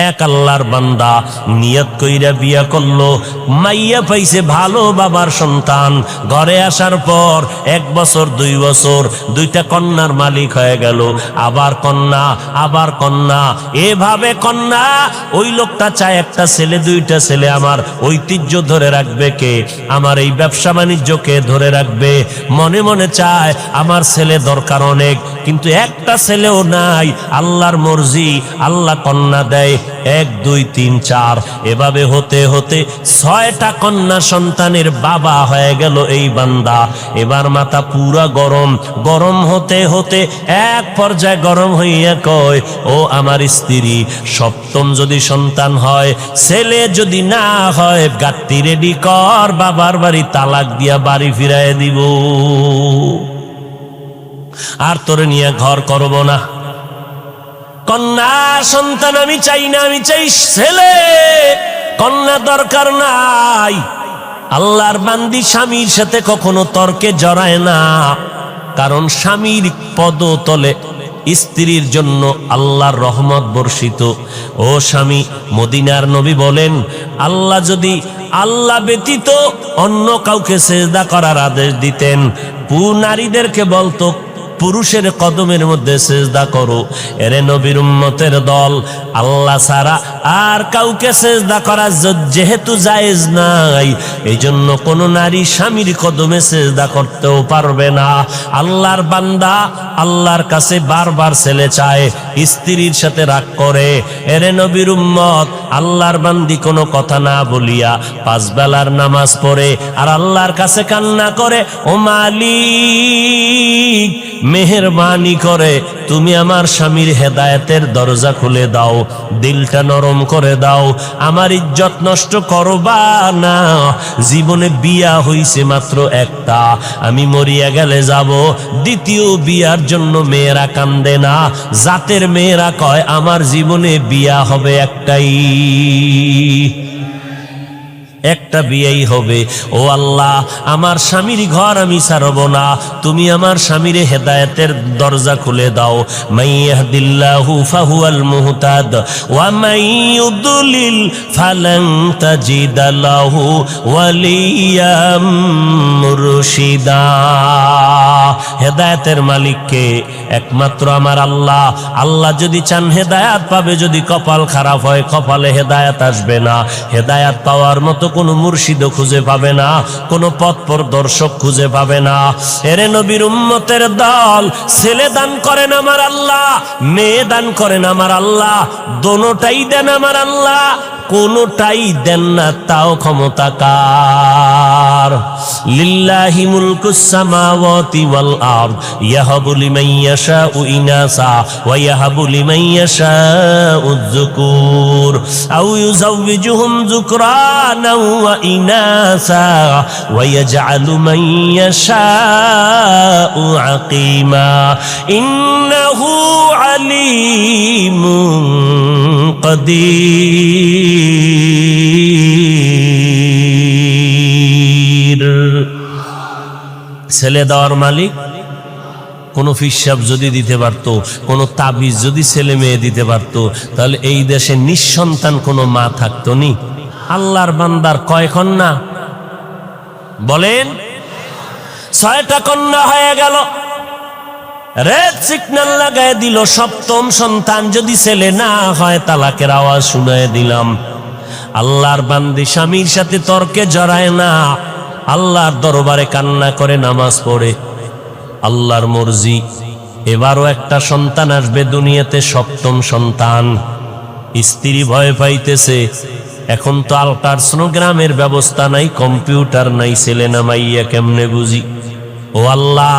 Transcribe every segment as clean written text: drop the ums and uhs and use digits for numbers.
এক আল্লাহর বান্দা নিয়ত কইরা বিয়া করলো, মাইয়া পাইছে ভালো বাবার সন্তান, ঘরে আসার পর 1 বছর 2 বছর 2টা কন্যার মালিক হয়ে গেল, আবার কন্যা আবার কন্যা, এভাবে কন্যা। ওই লোকটা চায় একটা ছেলে 2টা ছেলে, আমার ঐতিহ্য ধরে রাখবে কে, আমার এই ব্যবসা বাণিজ্যকে ধরে রাখবে, মনে মনে চায় আমার ছেলে দরকার অনেক, কিন্তু একটা ছেলেও নাই। আল্লাহর মর্জি, আল্লাহ কন্যা দেয় 1 2 3 4, এভাবে হতে হতে 6টা কন্যা সন্তানের বাবা হয়ে গেল এই বান্দা। এবার মাথা পুরা গরম, গরম হতে হতে এক পর্যায়ে গরম হইয়া কয়, ও আমার স্ত্রী, 7ম যদি সন্তান হয়, ছেলে যদি না হয়, গাত্তি রেডি কর, বাবার বাড়ি তালাক দিয়া বাড়ি ফিরাইয়া দিব, আর তোরে নিয়ে ঘর করব না। কন্যা সন্তান আমি চাই না, আমি চাই ছেলে, কন্যা দরকার নাই। আল্লাহর বান্দি স্বামীর সাথে কখনো তর্কে জড়ায় না, কারণ স্বামীর পদতলে স্ত্রীর জন্য আল্লাহর রহমত বর্ষিত। ও স্বামী, মদিনার নবী বলেন, আল্লাহ যদি আল্লাহ ব্যতীত অন্য কাউকে সেজদা করার আদেশ দিতেন, নারীদেরকে বলতো পুরুষের কদমের মধ্যে সেজদা করো। এরে নবীর উম্মতের দল, আল্লাহ ছাড়া আর কাউকে সেজদা করা যেহেতু জায়েজ নাই, এই জন্য কোন নারী স্বামীর কদমে সেজদা করতেও পারবে না। আল্লাহর বান্দা আল্লাহর কাছে বারবার ছেলে চায়, স্ত্রীর সাথে রাগ করে। এরে নবীর উম্মত, আল্লাহর বান্দি কোনো কথা না বলিয়া 5 বেলার নামাজ পড়ে আর আল্লাহর কাছে কান্না করে, ও মালিক, মেহেরবানি করে তুমি আমার স্বামীর হেদায়েতের দরজা খুলে দাও, দিলটা নরম করে দাও, আমার ইজ্জত নষ্ট করবা না। জীবনে বিয়া হইছে মাত্র একটা, আমি মরিয়া গেলে যাব। দ্বিতীয় বিয়ার জন্য মেয়েরা কান্দে না, জাতের মেয়েরা কয় আমার জীবনে বিয়া হবে একটাই, একটা বিয়েই হবে। ও আল্লাহ, আমার স্বামীর ঘর আমি ছাড়ব না, তুমি আমার স্বামীর হেদায়েতের দরজা খুলে দাও। মাইয়াহদিল্লাহু ফাহুয়াল মুহতাদ ওয়া মাইয়ুদলিল ফালান তাজিদা লাহু ওয়ালিয়াম মুরশিদা। হেদায়েতের মালিককে একমাত্র আমার আল্লাহ। আল্লাহ যদি চান হেদায়েত পাবে, যদি কপাল খারাপ হয়, কপালে হেদায়েত আসবে না। হেদায়েত পাওয়ার মতো কোনো মুর্শিদও খুঁজে পাবে না, কোনো পথ প্রদর্শক খুঁজে পাবে না। এরে নবীর উম্মতের দল, ছেলে দান করেন আমার আল্লাহ, মেয়ে দান করেন আমার আল্লাহ, দোনোটাই দেন আমার আল্লাহ, কোনোটাই দেন না তাও ক্ষমতা কার। লিল্লাহি মুলকুস সামাওয়াতি ওয়াল আরদ ইয়াহাবু লিমান ইয়াশাউ ইনাসা ওয়া ইয়াহাবু লিমান ইয়াশাউ যুকুর আও ইউযাওয়িজুহুম যুকরানা ওয়া ইনাসা ওয়া ইয়াজআলু মান ইয়াশাউ আকিমা ইন্নাহু আলীমুন কাদির। ছেলে দেওয়ার মালিক। কোন ফিসাব যদি দিতে পারত, কোন তাবিজ যদি ছেলে মেয়ে দিতে পারত, তাহলে এই দেশে নিঃসন্তান কোনো মা থাকতো নি। আল্লাহর বান্দার কয় কন্যা বলেন? 6টা কন্যা হয়ে গেল। রেড সিগন্যাল লাগায় দিল, 7ম সন্তান যদি ছেলে না হয় তালাকের আওয়াজ শুনায় দিলাম। আল্লাহর বান্দি স্বামীর সাথে তর্কে জড়ায় না, আল্লাহর দরবারে কান্না করে নামাজ পড়ে। আল্লাহর মর্জি, এবারও একটা সন্তান আসবে দুনিয়াতে, 7ম সন্তান। স্ত্রী ভয় পাইতেছে, এখন তো আল্ট্রাসোনোগ্রামের ব্যবস্থা নাই, কম্পিউটার নাই, ছেলে না মাইয়া কেমনে বুঝি? ও আল্লাহ,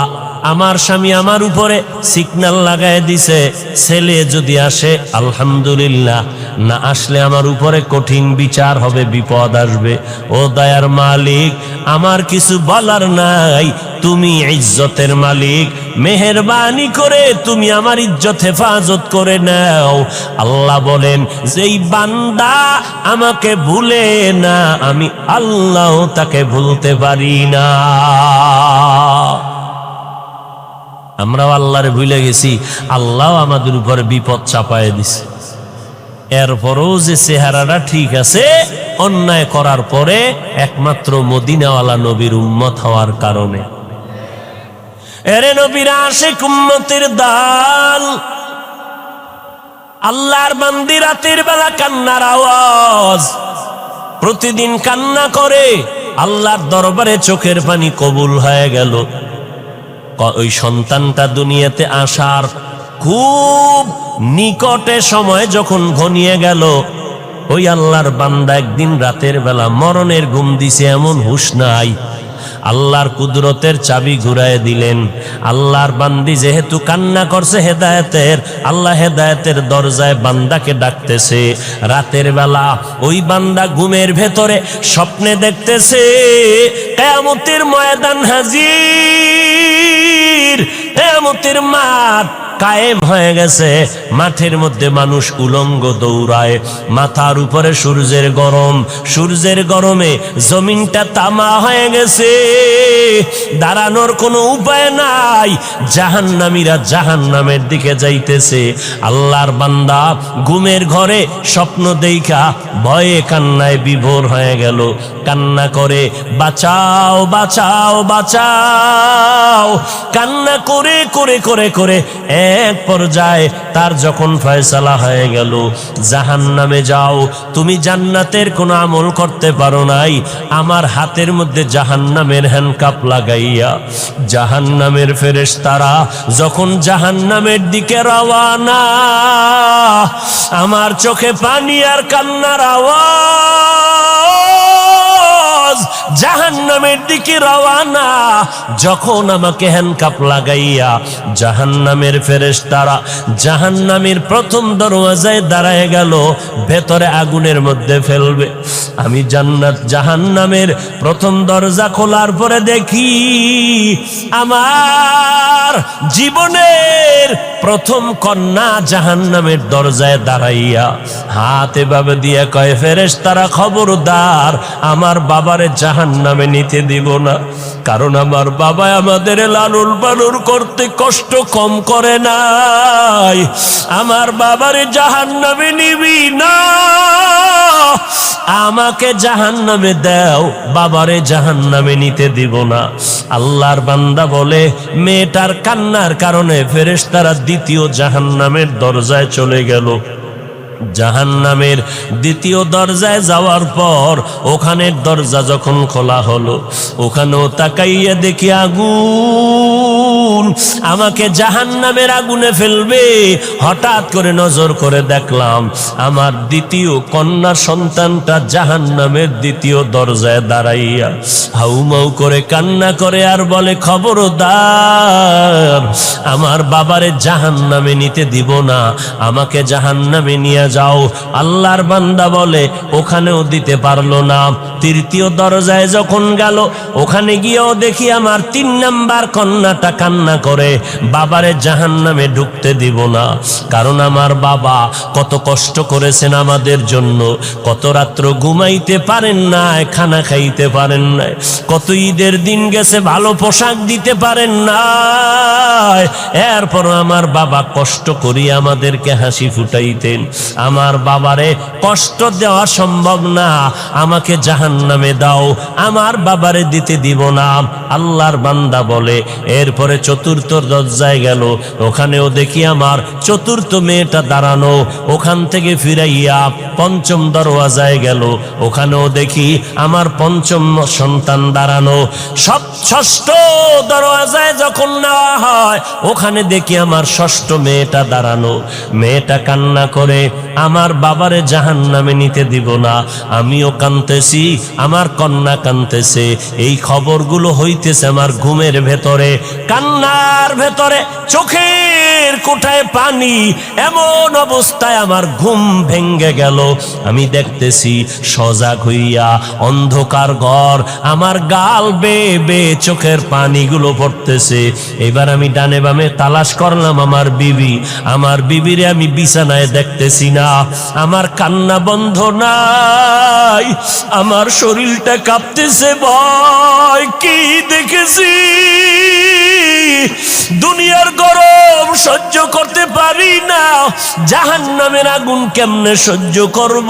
আমার স্বামী আমার উপরে সিগন্যাল লাগায় দিছে, ছেলে যদি আসে আলহামদুলিল্লাহ, না আসলে আমার উপরে কঠিন বিচার হবে, বিপদ আসবে। ও দয়ার মালিক, আমার কিছু বলার নাই, তুমি ইজ্জতের মালিক, মেহেরবানি করে তুমি আমার ইজ্জত হেফাজত করে নাও। আল্লাহ বলেন, যেই বান্দা আমাকে ভুলে না, আমি আল্লাহ তাকে ভুলতে পারি না। আমরাও আল্লাহরে ভুলে গেছি, আল্লাহ আমাদের উপরে বিপদ চাপায় দিছে। এরপরও যে চেহারাটা ঠিক আছে, অন্যায় করার পরে একমাত্র মদিনাওয়ালা নবীর উম্মত হওয়ার কারণে। এরে নবীর আশিক উম্মতের দল, আল্লাহর বান্দি রাতের বেলা কান্নার আওয়াজ, প্রতিদিন কান্না করে আল্লাহর দরবারে চোখের পানি কবুল হয়ে গেল। ওই সন্তানটা দুনিয়াতে আসার খুব নিকটে সময় যখন ঘনিয়ে গেল, ওই আল্লাহর বান্দা একদিন রাতের বেলা মরণের ঘুম দিছে, এমন হুঁশ নাই। আল্লাহর কুদরতের চাবি ঘুরায় দিলেন। আল্লাহর বান্দি যেহেতু কান্না করছে হেদায়েতের, আল্লাহ হেদায়েতের দরজায় বান্দাকে ডাকতেছে। রাতের বেলা ওই বান্দা ঘুমের ভেতরে স্বপ্নে দেখতেছে কিয়ামতের ময়দান হাজির, কিয়ামতের মাঠ কায়েম হয়ে গেছে। মাঠের মধ্যে মানুষ উলঙ্গ দৌড়ায়, মাথার উপরে সূর্যের গরম, সূর্যের গরমে জমিনটা তামা হয়ে গেছে, দাঁড়ানোর কোনো উপায় নাই। জাহান্নামীরা জাহান্নামের দিকে যাইতেছে। আল্লাহর বান্দা ঘুমের ঘরে স্বপ্ন দেইখা ভয়ে কান্নায় বিভোর হয়ে গেল। কান্না করে বাঁচাও বাঁচাও বাঁচাও, কান্না করে করে করে করে এক পর্যায়ে তার যখন ফয়সালা হয়ে গেল, জাহান্নামে যাও, তুমি জান্নাতের কোনো আমল করতে পারো নাই, আমার হাতের মধ্যে জাহান্নামের হ্যান্ডকাপ লাগাইয়া জাহান্নামের ফেরেশতারা যখন জাহান্নামের দিকে রওয়ানা, আমার চোখে পানি আর কান্নার আওয়াজ, জাহান্নামের দিকে রওয়ানা। যখন আমাকে হ্যান্ডকাপ লাগাইয়া জাহান্নামের ফেরেশতারা জাহান্নামের প্রথম দরওয়াজায় দাঁড়ায় গেল, ভেতরে আগুনের মধ্যে ফেলবে। আমি জান্নাত জাহান্নামের প্রথম দরজা খোলার পরে দেখি আমার জীবনের প্রথম কন্যা জাহান্নামের দরজায় দাঁড়াইয়া হাত এভাবে দিয়ে কয়, ফেরেশতারা খবরদার আমার বাবারে জাহান্নামে নিতে দিব না, কারণ আমার বাবা আমাদের লালন পালন করতে কষ্ট কম করে নাই, আমার বাবারে জাহান্নামে নিবি না, আমাকে জাহান্নামে দাও, বাবারে জাহান্নামে নিতে দিব না। আল্লাহর বান্দা বলে, মেয়েটার কান্নার কারণে ফেরেশতারা দ্বিতীয় জাহান্নামের দরজায় চলে গেল। জাহান্নামের দ্বিতীয় দরজায় যাওয়ার পর ওখানের দরজা যখন খোলা হলো, ওখানেও তাকাইয়া দেখি আগুন, আমাকে জাহান্নামের আগুনে ফেলবে। হঠাৎ করে নজর করে দেখলাম আমার দ্বিতীয় কন্যা সন্তানটা জাহান্নামের দ্বিতীয় দরজায় দাঁড়াইয়া হাউমাউ করে কান্না করে আর বলে, খবরদার আমার বাবারে জাহান্নামে নিতে দিব না, আমাকে জাহান্নামে নিয়ে যাও। আল্লাহর বান্দা বলে, ওখানেও দিতে পারলো না। তৃতীয় দরজায় যখন গেল, ওখানে গিয়েও দেখি আমার 3 নাম্বার কন্যাটা কান্না করে, বাবারে জাহান্নামে ঢুকতে দিব না, কারণ আমার বাবা কত কষ্ট করেছেন আমাদের জন্য, কত রাত্র ঘুমাইতে পারেন নাই, খানা খাইতে পারেন নাই, কত ঈদের দিন গেছে ভালো পোশাক দিতে পারেন নাই, এরপর আমার বাবা কষ্ট করি আমাদেরকে হাসি ফুটাইতেন, আমার বাবারে কষ্ট দেওয়া সম্ভব না, আমাকে জাহান্নামে দাও, আমার বাবারে দিতে দিব না। আল্লাহর বান্দা বলে, এরপরে চতুর্থ দরজায় গেল, ওখানেও দেখি আমার চতুর্থ মেয়েটা দাঁড়ানো, ওখান থেকে ফিরাইয়া পঞ্চম দরওয়াজায় গেল, ওখানেও দেখি আমার পঞ্চম সন্তান দাঁড়ানো। ষষ্ঠ দরওয়াজায় যখন নেওয়া হয়, ওখানে দেখি আমার ষষ্ঠ মেয়েটা দাঁড়ানো, মেয়েটা কান্না করে, আমার বাবারে জাহান্নামে নিতে দিব না। আমিও কাঁদতেছি, আমার কন্যা কাঁদতেছে, এই খবরগুলো হইতেছে আমার ঘুমের ভেতরে, কান্নার ভেতরে চোখের কোঠায় পানি, এমন অবস্থায় আমার ঘুম ভেঙ্গে গেল। আমি দেখতেছি সজাগ হইয়া অন্ধকার ঘর, আমার গাল বেয়ে বেয়ে চোখের পানিগুলো পড়তেছে। এবার আমি ডানে বামে তালাশ করলাম আমার বিবি, আমার বিবিরে আমি বিছানায় দেখতেছি না, আমার কান্না বন্ধ নাই, আমার শরীরটা কাঁপতেছে, ভয় কি দেখেছি। দুনিয়ার গরম সহ্য করতে পারি না, জাহান্নামের আগুন কেমনে সহ্য করব?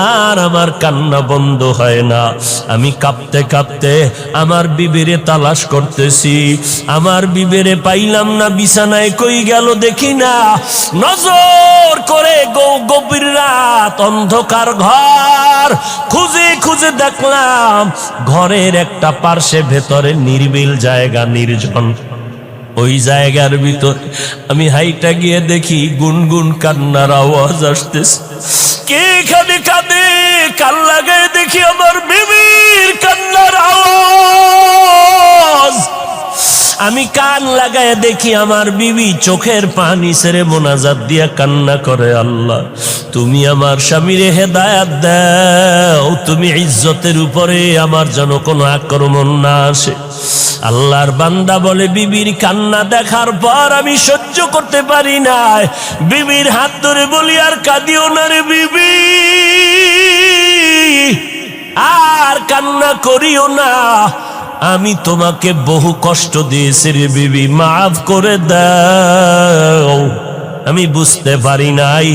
আর আমার কান্না বন্ধ হয় না। আমি কাঁপতে কাঁপতে আমার বিবিরে তালাশ করতেছি, আমার বিবিরে পাইলাম না, বিছানায় কই গেল দেখি না। নজর করে গভীর রাত, অন্ধকার ঘর খুঁজে খুঁজে দেখলাম ঘরের একটা পার্শ্বে ভেতরে নির্বিল জায়গা, নির্জন। ওই জায়গার ভিতর আমি হাইটা গিয়ে দেখি গুনগুন কান্নার আওয়াজ আসতেছে। কে এখানে কাঁদে? কান লাগায় দেখি আমার বিবির কান্নার আওয়াজ। আমি কান লাগায় দেখি আমার বিবি চোখের পানি ছেড়ে মোনাজাত দিয়া কান্না করে, আল্লাহ তুমি আমার স্বামীরে হেদায়াত দাও, তুমি ইজ্জতের উপরে আমার যেন কোনো আক্রমণ না আসে। আল্লাহর বান্দা বলে, বিবির কান্না দেখার পর আমি সহ্য করতে পারি না, বিবির হাত ধরে বলি, আর কাঁদিও না রে বিবি, আর কান্না করিও না, আমি তোমাকে বহু কষ্ট দিয়েছি রে বিবি, মাফ করে দাও। আমি বুঝতে পারি নাই।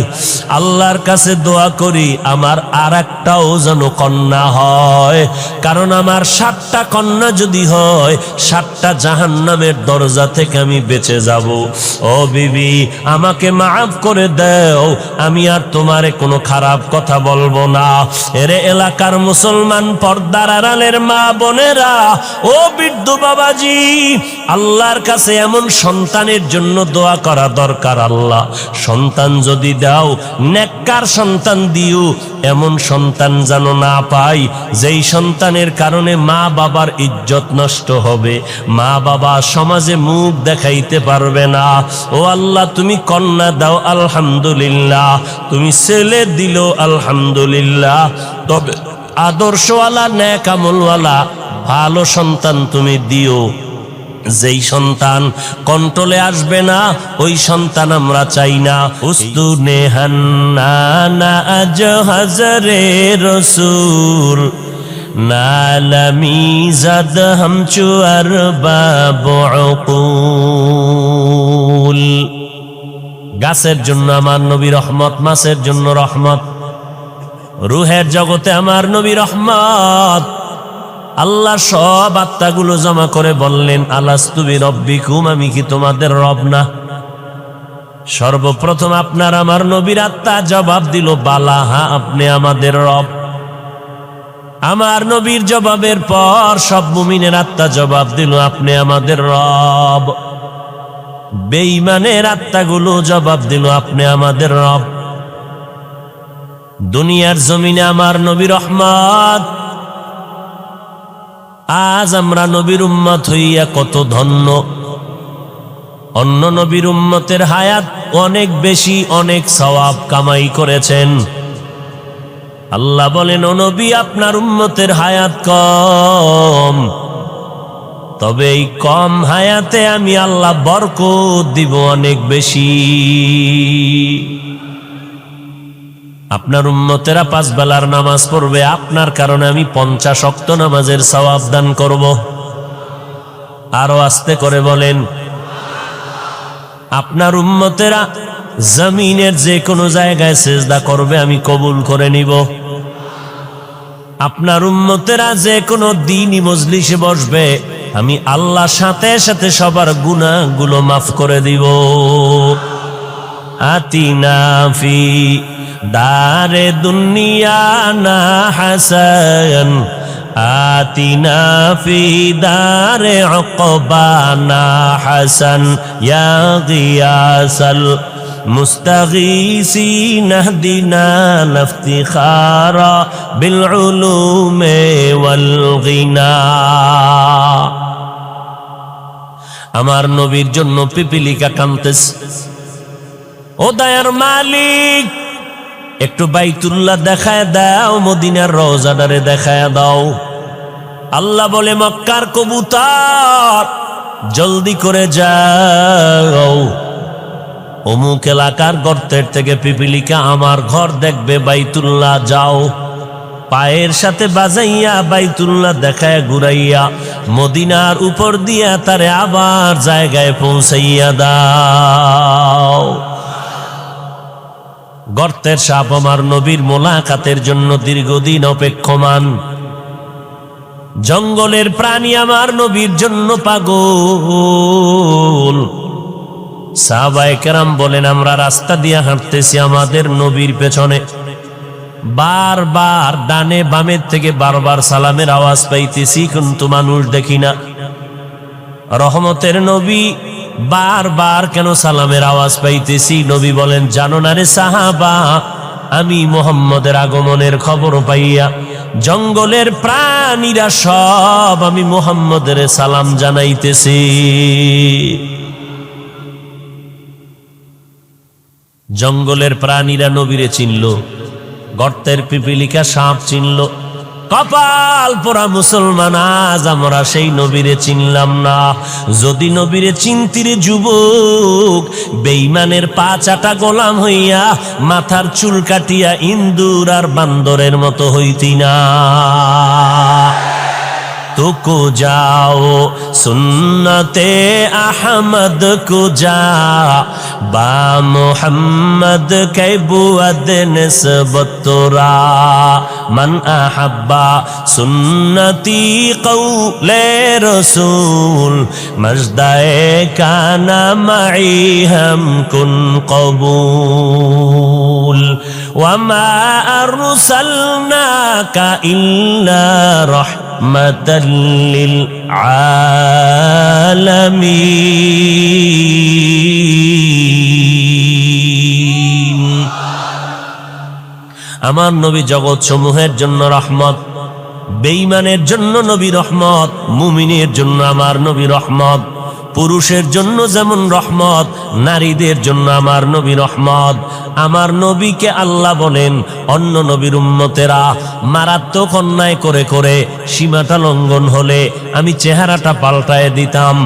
আল্লাহর কাছে দোয়া করি আমার আর একটাও যেন কন্যা হয়, কারণ আমার 7টা কন্যা যদি হয় 7টা জাহান্নামের দরজা থেকে আমি বেঁচে যাব। ও বিবি, আমাকে মাফ করে দাও, আমি আর তোমারে কোনো খারাপ কথা বলবো না। এরে এলাকার মুসলমান, পর্দার আড়ালের মা বোনেরা, ও বৃদ্ধ বাবাজি, আল্লাহর কাছে এমন সন্তানের জন্য দোয়া করা দরকার। আল্লাহ সন্তান যদি দাও, নেককার সন্তান দিও, এমন সন্তান যেন না পাই যেই সন্তানের কারণে মা বাবার ইজ্জত নষ্ট হবে, মা বাবা সমাজে মুখ দেখাইতে পারবে না। ও আল্লাহ, তুমি কন্যা দাও আলহামদুলিল্লাহ, তুমি ছেলে দিল আলহামদুলিল্লাহ, তবে আদর্শওয়ালা নেক আমলওয়ালা ভালো সন্তান তুমি দিও। যেই সন্তান কন্ট্রোলে আসবে না ওই সন্তান আমরা চাই না। উস্তুনে হান্নানা আজ হাজরে রসুল নালামি জাদ হামচু আর বাবুল। গাছের জন্য আমার নবী রহমত, মাছের জন্য রহমত, রুহের জগতে আমার নবী রহমত। আল্লাহ সব আত্মাগুলো জমা করে বললেন, আলাস্তু বিরব্বিকুম, আমি কি তোমাদের রব না? সর্বপ্রথম আপনার আমার নবীর আত্মা জবাব দিল, বালা, হ্যাঁ আপনি আমাদের রব। আমার নবীর জবাবের পর সব মুমিনের আত্মা জবাব দিল, আপনি আমাদের রব। বেঈমানের আত্মাগুলো জবাব দিল, আপনি আমাদের রব। দুনিয়ার জমিনে আমার নবী রহমত। আজ আমরা নবীর উম্মত হইয়া কত ধন্য। অন্য নবীর উম্মতের হায়াত অনেক বেশি, অনেক সওয়াব কামাই করেছেন। আল্লাহ বলেন, ও নবী, আপনার উম্মতের হায়াত কম, তবে এই কম হায়াতে আমি আল্লাহ বরকত দিব অনেক বেশি। আপনার উম্মতেরা 5 বেলার নামাজ পড়বে, আপনার কারণে আমি 50 ওয়াক্ত নামাজের সওয়াব দান করব। আরো আস্তে করে বলেন, আপনার উম্মতেরা জমিনের যে কোনো জায়গায় সিজদা করবে, আমি কবুল করে নিব। আপনার উম্মতেরা যে কোনো দ্বীনি মজলিসে বসবে, আমি আল্লাহ সাথে সাথে সবার গুনাহগুলো মাফ করে দিব। আতিনা ফি দারে দুনিয়া না হাসান, আতিনা ফি দারে উকবানা হাসান, ইয়া গিয়াসাল মুস্তাগীসিন ইহদিনা লিফতিখারা বিল উলুমি ওয়াল গিনা। আমার নবীর জন্য পিপিলিকা কাঁদতেছে। ও দয়ার মালিক, একটু বাইতুল্লাহ দেখায় দাও, মদিনার রওজাটারে দেখায় দাও। আল্লাহ বলে, মক্কার কবুতর জলদি করে যাও, অমুক এলাকার গর্তের থেকে পিপিলিকা আমার ঘর দেখবে, বাইতুল্লাহ যাও। পায়ের সাথে বাজাইয়া বাইতুল্লাহ দেখায় ঘুরাইয়া মদিনার উপর দিয়া তারে আবার জায়গায় পৌঁছাইয়া দাও। গর্তের সাপ আমার নবীর মোলাকাতের জন্য দীর্ঘদিন অপেক্ষমান, জঙ্গলের প্রাণী আমার নবীর জন্য পাগল। সাহাবায়ে কেরাম বলেন, আমরা রাস্তা দিয়ে হাঁটতেছি, আমাদের নবীর পেছনে বারবার ডানে বামের থেকে বারবার সালামের আওয়াজ পাইতেছি, কিন্তু মানুষ দেখি না। রহমতের নবী বারবার কেন সালামের আওয়াজ পাইতেছি? নবী বলেন, জানো না রে সাহাবা, আমি মুহাম্মদের আগমনের খবর পাইয়া জঙ্গলের প্রাণীরা সব আমি মুহাম্মদের সালাম জানাইতেছি। জঙ্গলের প্রাণীরা নবীরে চিনল, গর্তের পিপিলিকা সাপ চিনল। কপাল পোড়া মুসলমান, আজ আমরা সেই নবীরে চিনলাম না। যদি নবীরে চিনতিরে যুবক, বেঈমানের পা চাটা গোলাম হইয়া মাথার চুল কাটিয়া ইন্দুর আর বান্দরের মতো হইতি না। तुको जाओ सुन्नते अहमद को जा बा मोहम्मद के बुअद निस्बत तोरा मन अहब्बा सुन्नती कौले रसूल मजदाए काना मई हम कुन कबूल वमा अरसलनाका इल्ला रहमतल लिल आलमीन। আমার নবী জগৎ সমূহের জন্য রহমত, বেঈমানের জন্য নবী রহমত, মুমিনের জন্য আমার নবী রহমত। পুরুষের জন্য যেমন রহমত, নারীদের জন্য আমার নবী রহমত। আমার নবীকে আল্লাহ বলেন, অন্য নবীর উম্মতেরা মারাত্মক অন্যায় করে করে সীমাটা লঙ্ঘন হলে আমি চেহারাটা পাল্টায় দিতাম,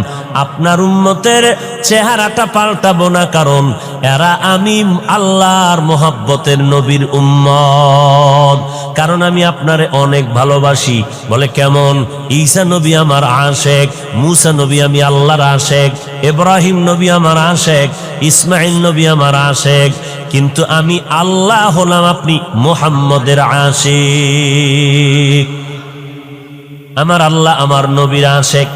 আপনার উম্মতের চেহারাটা পাল্টাবো না, কারণ এরা আমি আল্লাহর মোহাব্বতের নবীর উম্মত, কারণ আমি আপনারে অনেক ভালোবাসি। বলে কেমন? ঈসা নবী আমার আশেক, মুসা নবী আমি আল্লাহর আশেক, ইব্রাহিম নবী আমার আশেক, ইসমাইল নবী আমার আশেক, কিন্তু আমি আল্লাহ হলাম আপনি মুহাম্মদের আশেক। আমার আল্লাহ আমার নবীর আশেক।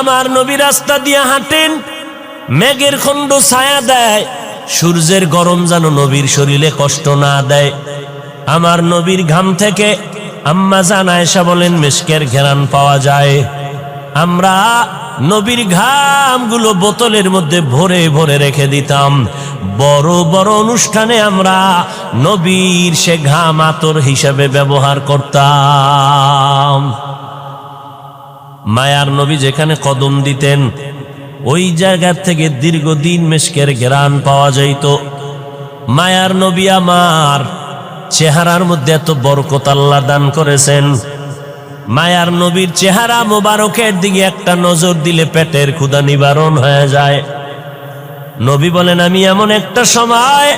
আমার নবী রাস্তা দিয়ে হাঁটেন, মেঘের খণ্ড ছায়া দেয়, সূর্যের গরম যেন নবীর শরীরে কষ্ট না দেয়। আমার নবীর ঘাম থেকে আম্মা জান আয়েশা বলেন মিশকের ঘ্রাণ পাওয়া যায়। আমরা নবীর ঘামগুলো বোতলের মধ্যে ভরে ভরে রেখে দিতাম, বড় বড় অনুষ্ঠানে আমরা নবীর সে ঘাম আতর হিসেবে ব্যবহার করতাম। মায়ার নবী যেখানে কদম দিতেন ওই জায়গা থেকে দীর্ঘদিন মিশকের ঘ্রাণ পাওয়া যাইত। মায়ার নবী আমার চেহারার মধ্যে এত বরকত আল্লাহ দান করেছেন, মায়ার নবীর চেহারা মোবারকের দিকে একটা নজর দিলে পেটের ক্ষুধা নিবারণ হয়ে যায়। নবী বলেন, আমি এমন একটা সময়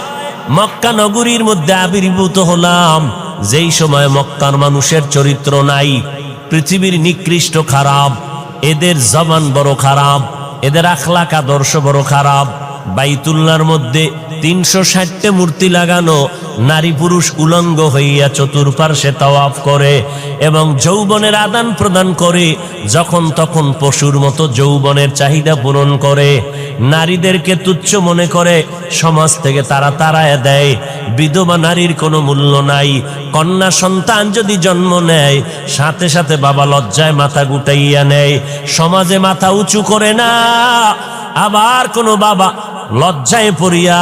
মক্কা নগরীর মধ্যে আবির্ভূত হলাম, যেই সময় মক্কার মানুষের চরিত্র নাই, পৃথিবীর নিকৃষ্ট খারাপ, এদের জবান বড় খারাপ, এদের আখলাক আদর্শ বড় খারাপ। বাইতুল্লাহর মধ্যে 360টা মূর্তি লাগানো, নারী পুরুষ উলঙ্গ হইয়া চতুর্পার্শ্বে তাওয়াফ করে এবং যৌবনের আদান প্রদান করে, যখন তখন পশুর মতো যৌবনের চাহিদা পূরণ করে, নারীদেরকে তুচ্ছ মনে করে, সমাজ থেকে তারা তাড়ায় দেয়। বিধবা নারীর কোনো মূল্য নাই। কন্যা সন্তান যদি জন্ম নেয়, সাথে সাথে বাবা লজ্জায় মাথা গুটাইয়া নেয়, সমাজে মাথা উঁচু করে না। আবার কোনো বাবা লজ্জায় পড়িয়া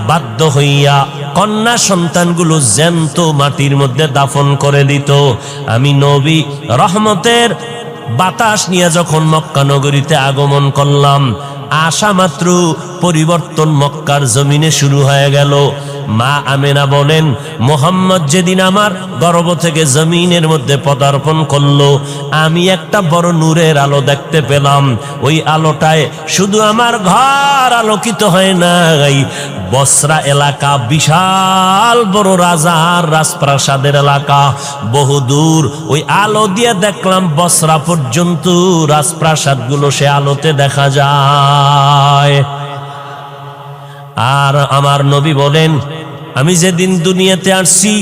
বাধ্য হইয়া কন্যা সন্তানগুলো জ্যান্ত মাটির মধ্যে দাফন করে দিত। আমি নবী রহমতের বাতাস নিয়ে যখন মক্কা নগরীতে আগমন করলাম, আশা মাত্র পরিবর্তন মক্কার জমিনে শুরু হয়ে গেল। মা আমেনা বলেন, মোহাম্মদ যেদিন আমার গর্ভ থেকে জমিনের মধ্যে পদার্পণ করলো, আমি একটা বড় নূরের আলো দেখতে পেলাম। ওই আলোটায় শুধু আমার ঘর আলোকিত হয় নাই, বসরা এলাকা বিশাল বড় রাজার রাজপ্রাসাদের এলাকা, বহুদূর ওই আলো দিয়ে দেখলাম বসরা পর্যন্ত রাজপ্রাসাদগুলো সে আলোতে দেখা যায়। আর আমার নবী বলেন, আমি যেদিন দুনিয়াতে আসছি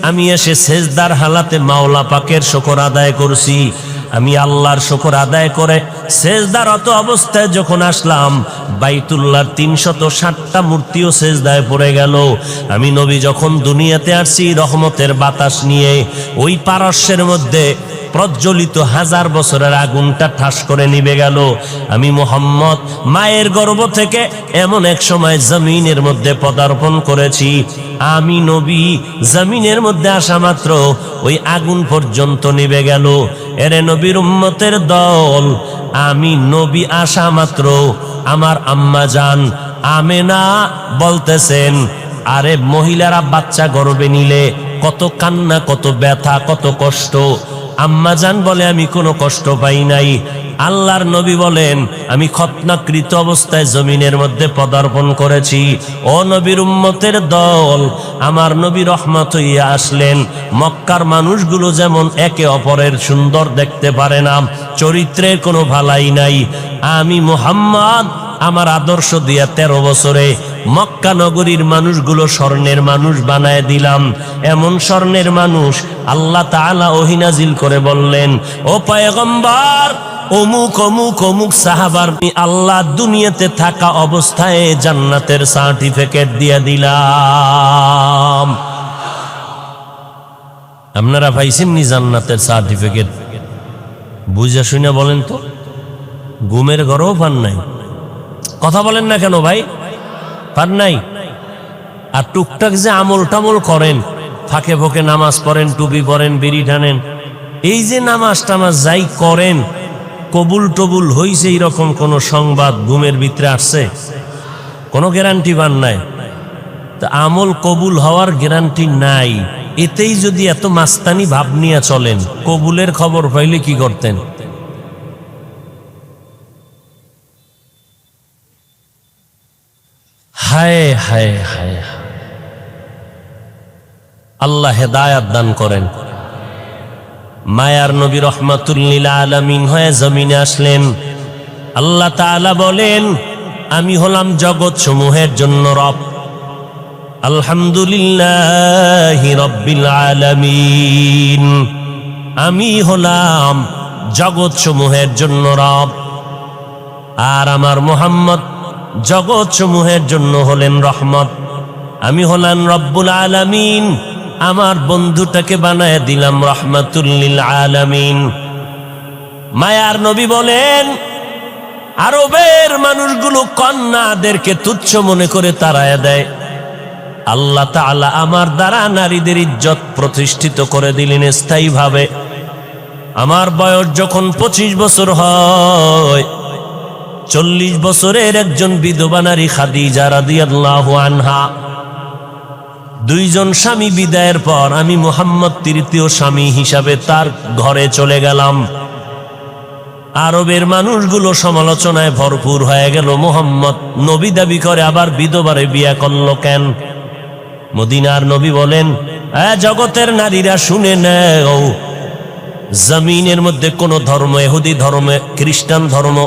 আমি এসে সেজদার হালাতে মাওলা পাকের শুকর আদায় করছি। আমি আল্লাহর শুকর আদায় করে সেজদারত অবস্থায় যখন আসলাম, বাইতুল্লাহর ৩৬০টা মূর্তিও সেজদায় পড়ে গেল। আমি নবী যখন দুনিয়াতে আসছি রহমতের বাতাস নিয়ে, ওই পারস্যের মধ্যে প্রজ্বলিত 1000 বছরের আগুনটা ঠাস করে নিভে গেল। আমি মুহাম্মদ মায়ের গর্ভ থেকে এমন এক সময় জমিনের মধ্যে পদার্পণ করেছি, আমি নবী জমিনের মধ্যে আসা মাত্র ওই আগুন পর্যন্ত নিভে গেল। এরে নবীর উম্মতের দল, আমি নবী আসা মাত্র আমার আম্মা জান আমেনা বলতেছেন, আরে মহিলারা বাচ্চা গর্ভে নিলে কত কান্না, কত ব্যথা, কত কষ্ট। আম্মা জান বলে আমি কোনো কষ্ট পাই নাই। আল্লাহর নবী বলেন, আমি খতনাকৃত অবস্থায় জমিনের মধ্যে পদার্পণ করেছি। ও নবীর উম্মতের দল, আমার নবী রহমত হইয়া আসলেন। মক্কার মানুষগুলো যেমন একে অপরের সুন্দর দেখতে পারে না, চরিত্রের কোনো ভালাই নাই, আমি মুহাম্মদ আমার আদর্শ দিয়া 13 বছরে মক্কা নগরীর মানুষগুলো স্বর্ণের মানুষ বানায় দিলাম। এমন স্বর্ণের মানুষ আল্লাহ তাআলা ওহী নাজিল করে বললেন, ও পয়গম্বর, অমুক অমুক অমুক সাহাবার আল্লাহ দুনিয়াতে থাকা অবস্থায় জান্নাতের সার্টিফিকেট দিয়ে দিলাম। আপনারা পাইছেন নি জান্নাতের সার্টিফিকেট? বুঝা শুনে বলেন তো, ঘুমের ঘরেও পান নাই? কথা বলেন না কেন ভাই, পান নাই? আর টুকটাক যে আমল টামল করেন, ফাঁকে ফোঁকে নামাজ পড়েন, টুপি পরেন, বিড়ি টানেন, এই যে নামাজ টামাজ যাই করেন, কবুল টবুল হইছে এরকম কোন সংবাদ ঘুমের ভিতরে আসছে? কোনো গ্যারান্টি পান নাই। তা আমল কবুল হওয়ার গ্যারান্টি নাই, এতেই যদি এত মাস্তানি ভাব নিয়ে চলেন, কবুলের খবর পাইলে কি করতেন? হায় হায় হায়, আল্লাহ হেদায়াত দান করেন। মায়ার নবী রহমাতুল লিল আলামিন হয়ে জমিনে আসলেন। আল্লাহ তাআলা বলেন, আমি হলাম জগৎ সমূহের জন্য রব। আলহামদুলিল্লাহি রাব্বিল আলামিন, আমি হলাম জগৎ সমূহের জন্য রব। আর আমার মুহাম্মদ জগৎ সমূহের জন্য হলেন রহমত। আমি হলাম রব্বুল আলামিন, আমার বন্ধুটাকে বানায় দিলাম রহমাতুল লিল আলামিন। মায়ার নবী বলেন, আরবের মানুষগুলো কন্যাদেরকে তুচ্ছ মনে করে তাড়ায় দেয়, আল্লাহ তাআলা আমার দ্বারা নারীদের ইজ্জত প্রতিষ্ঠিত করে দিলেন স্থায়ীভাবে। আমার বয়স যখন 25 বছর হয়, 40 বছরের একজন বিধবা নারী খাদিজা রাদিয়াল্লাহু আনহা, 2 জন স্বামী বিদায়ের পর আমি মুহাম্মদ তৃতীয় স্বামী হিসাবে তার ঘরে চলে গেলাম। আরবের মানুষগুলো সমালোচনায় ভরপুর হয়ে গেল, মুহাম্মদ নবী দাবি করে আবার বিধবারে বিয়ে করলো কেন? মদিনার নবী বলেন, জগতের নারীরা শুনে নাও, জমিনের মধ্যে কোন ধর্ম, ইহুদি ধর্ম, খ্রিস্টান ধর্ম,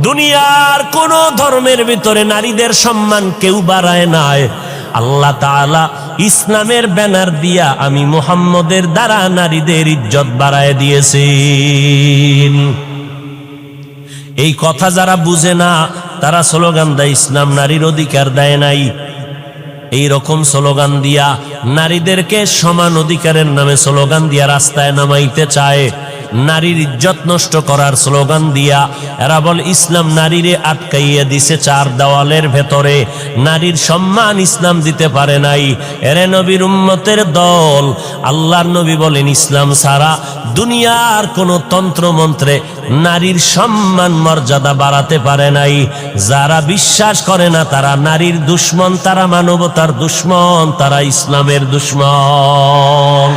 দুনিয়ার কোন ধর্মের ভিতরে নারীদের সম্মান কেউ বাড়ায় নাই। আল্লাহ তাআলা ইসলামের ব্যানার দিয়া আমি মুহাম্মদের দ্বারা নারীদের ইজ্জত বাড়ায় দিয়েছেন। এই কথা যারা বুঝে না তারা স্লোগান দেয় ইসলাম নারীর অধিকার দেয় নাই। এই রকম স্লোগান দিয়া নারীদেরকে সমান অধিকারের নামে স্লোগান দিয়া রাস্তায় নামাইতে চায়। নারীর ইজ্জত নষ্ট করার স্লোগান দিয়া এরা বল ইসলাম নারীরে আটকাইয়া দিছে 4 দেওয়ালের ভেতরে, নারীর সম্মান ইসলাম দিতে পারে নাই। এরে নবীর উম্মতের দল, আল্লাহর নবী বলেন ইসলাম ছাড়া দুনিয়ার কোন তন্ত্র মন্ত্রে নারীর সম্মান মর্যাদা বাড়াতে পারে নাই। যারা বিশ্বাস করে না তারা নারীর দুশ্মন, তারা মানবতার দুশ্মন, তারা ইসলামের দুশ্মন।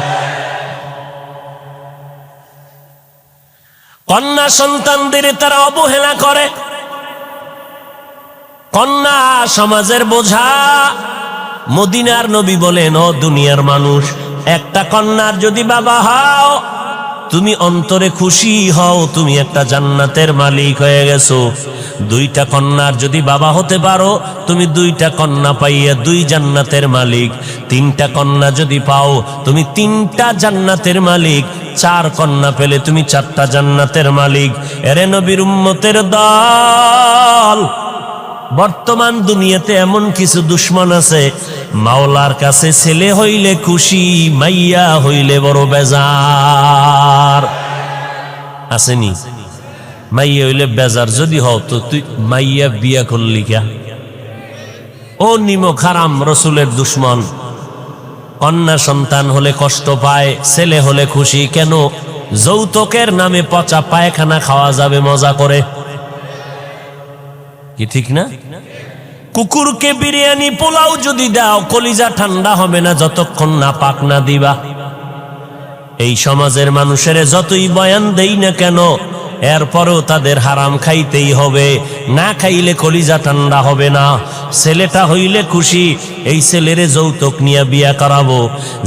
কন্যা সন্তানদের তারা অবহেলা করে, কন্যা সমাজের বোঝা। মদিনার নবী বলেন, ও দুনিয়ার মানুষ, একটা কন্যার যদি বাবা হও, তুমি অন্তরে খুশি হও, তুমি একটা জান্নাতের মালিক হয়ে গেছো। দুইটা কন্যার যদি বাবা হতে পারো, তুমি দুইটা কন্যা পাইয়া দুই জান্নাতের মালিক। তিনটা কন্যা যদি পাও, তুমি তিনটা জান্নাতের মালিক। চার কন্যা পেলে তুমি চারটা জান্নাতের মালিক। এরে নবীর উম্মতের দল, বর্তমান দুনিয়াতে এমন কিছু দুশ্মন আছে, মাওলার কাছে ছেলে হইলে খুশি, মাইয়া হইলে বড় বেজার। আসেনি? মাইয়া হইলে বেজার যদি হও, তো তুই মাইয়া বিয়া করলি কে? ও নিমক হারাম, রসুলের দুশ্মন। কন্যা সন্তান হলে কষ্ট পায়, ছেলে হলে খুশি কেন? যৌতুকের নামে পচা পায়খানা খাওয়া যাবে মজা করে, কি ঠিক না? কুকুরকে বিরিয়ানি পোলাও যদি দাও, কলিজা ঠান্ডা হবে না যতক্ষণ না পাক না দিবা। এই সমাজের মানুষের যতই বয়ান দেই না কেন, এরপরেও তাদের হারাম খাইতেই হবে, না খাইলে কলিজা ঠান্ডা হবে না। ছেলেটা হইলে খুশি, এই ছেলেরে যৌতুক নিয়ে বিয়া করাবো।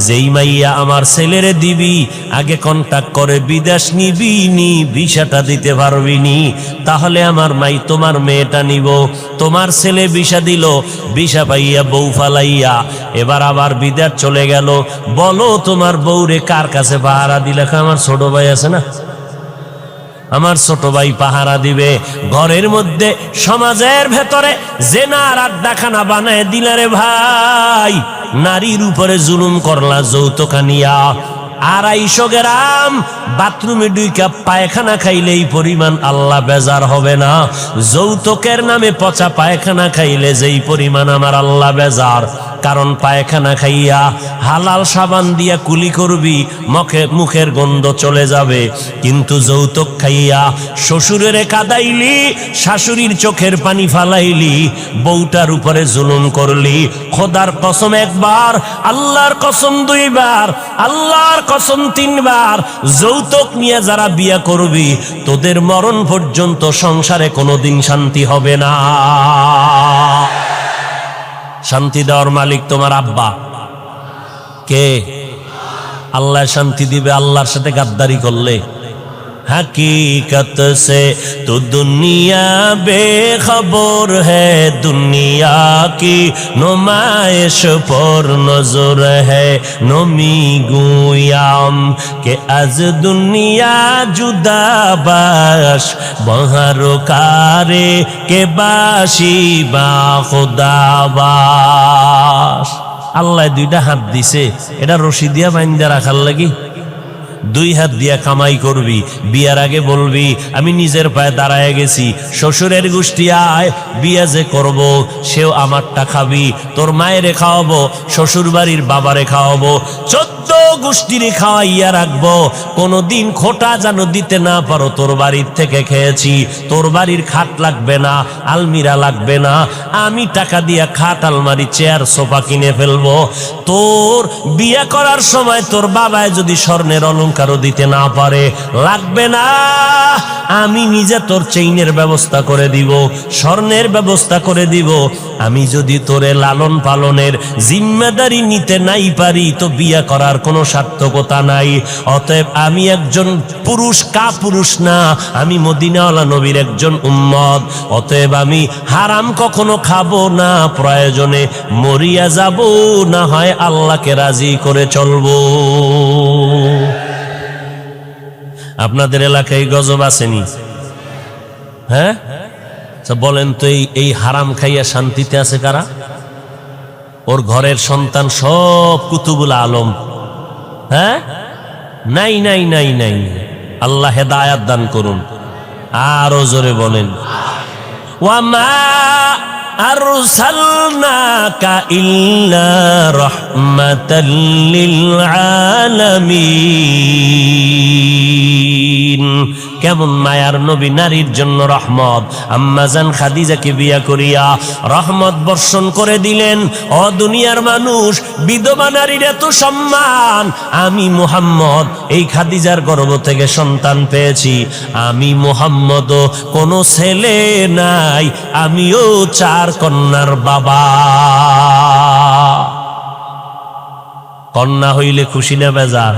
যেই মাইয়া আমার ছেলেরে দিবি, আগে কন্টাক্ট করে বিদেশ নিবি নি, ভিসাটা দিতে পারবি নি, তাহলে আমার মাই তোমার মেয়েটা নিব। তোমার ছেলে ভিসা দিল, ভিসা পাইয়া বউ ফালাইয়া এবার আবার বিদেশ চলে গেল। বলো তোমার বউরে কার কাছে পাহারা দিলে? আমার ছোট ভাই আছে না, আমার ছোট ভাই পাহারা দিবে। ঘরের মধ্যে সমাজের ভেতরে জেনার আড্ডাখানা বানায় দিলারে ভাই, নারীর উপরে জুলুম করলা যৌতুক নিয়া। 250 গ্রাম বাথরুমে 2 কাপ পায়খানা খাইলে এই পরিমাণ আল্লাহ বেজার হবে না? যৌতুকের নামে পচা পায়খানা খাইলে যেই পরিমাণ আমার আল্লাহ বেজার। কারণ পায়খানা খাইয়া হালাল সাবান দিয়া কুলি করবি, মুখের গন্ধ চলে যাবে। কিন্তু যৌতুক খাইয়া শ্বশুরের কাদাইলি, শাশুড়ির চোখের পানি ফালাইলি, বউটার উপরে জুলুম করলি। খোদার কসম একবার, আল্লাহর কসম 2 বার, আল্লাহর কসম 3 বার, যৌতুক নিয়ে যারা বিয়া করবি, তোদের মরণ পর্যন্ত সংসারে কোনোদিন শান্তি হবে না। শান্তি দেওয়ার মালিক তোমার আব্বা কে? আল্লাহ শান্তি দিবে আল্লাহর সাথে গাদ্দারি করলে। हकीकत से तो दुनिया बेखबर है, दुनिया की नुमाइश पर नजर है। नमी गुयाम के आज दुनिया जुदा बाश, बहारो कारे के बाशी बा खुदा बाश। আল্লাহ 2টা হাত দিছে, এটা রশি দিয়া বাইন্দা রাখার লাগি। 2 হাত দিয়া কামাই করবি, বিয়ার আগে বলবি আমি নিজের পায়ে দাঁড়ায় গেছি, শ্বশুরের গোষ্ঠী আয়, বিয়া যে করব সেও আমারটা খাবি, তোর মায়েরে খাওয়াবো, শ্বশুর বাড়ির বাবারে খাওয়াবো, 14 গোষ্ঠীরে খাওয়াইয়া রাখবো। কোনোদিন খোটা যেন দিতে না পারো, তোর বাড়ির থেকে খেয়েছি, তোর বাড়ির খাট লাগবে না, আলমিরা লাগবে না, আমি টাকা দিয়া খাট, আলমারি, চেয়ার, সোফা কিনে ফেলবো। তোর বিয়া করার সময় তোর বাবায় যদি স্বর্ণের অলংকারও দিতে না পারে, লাগবে না, আমি নিজে তোর চেইনের ব্যবস্থা করে দিব, স্বর্ণের ব্যবস্থা করে দিব। আমি যদি তোরে লালন পালনের জিম্মেদারি নিতে নাই পারি, তো বিয়া করার কোনো সার্থকতা নাই। অতএব আমি একজন পুরুষ, পুরুষ না, আমি মদিনাওয়ালা নবীর একজন উম্মত। অতএব আমি হারাম কখনো খাবো না, প্রয়োজনে মরিয়া যাব, না হয় আল্লাহকে রাজি করে চলবো। আপনাদের এলাকায় গজব আসেনি? হ্যাঁ, বলেন তো, এই হারাম খাইয়া শান্তিতে আছে কারা? ওর ঘরের সন্তান সব কুতুবুল আলম। হ্যাঁ, নাই নাই নাই নাই। আল্লাহ হেদায়াত দান করুন। আরো জোরে বলেন, ওয়ামা আরসালনাকা ইল্লা রাহমাতাল লিল আলামিন। কেমন মায়ার নবী, নারীর জন্য রহমত। আম্মা জান খাদিজাকে বিয়া করিয়া রহমত বর্ষণ করে দিলেন। ও দুনিয়ার মানুষ, বিধবা নারীর এত সম্মান। আমি মুহাম্মদ এই খাদিজার গর্ভ থেকে সন্তান পেয়েছি। আমি মুহাম্মদও কোনো ছেলে নাই, আমিও 4 কন্যার বাবা। কন্যা হইলে খুশি না বেজার?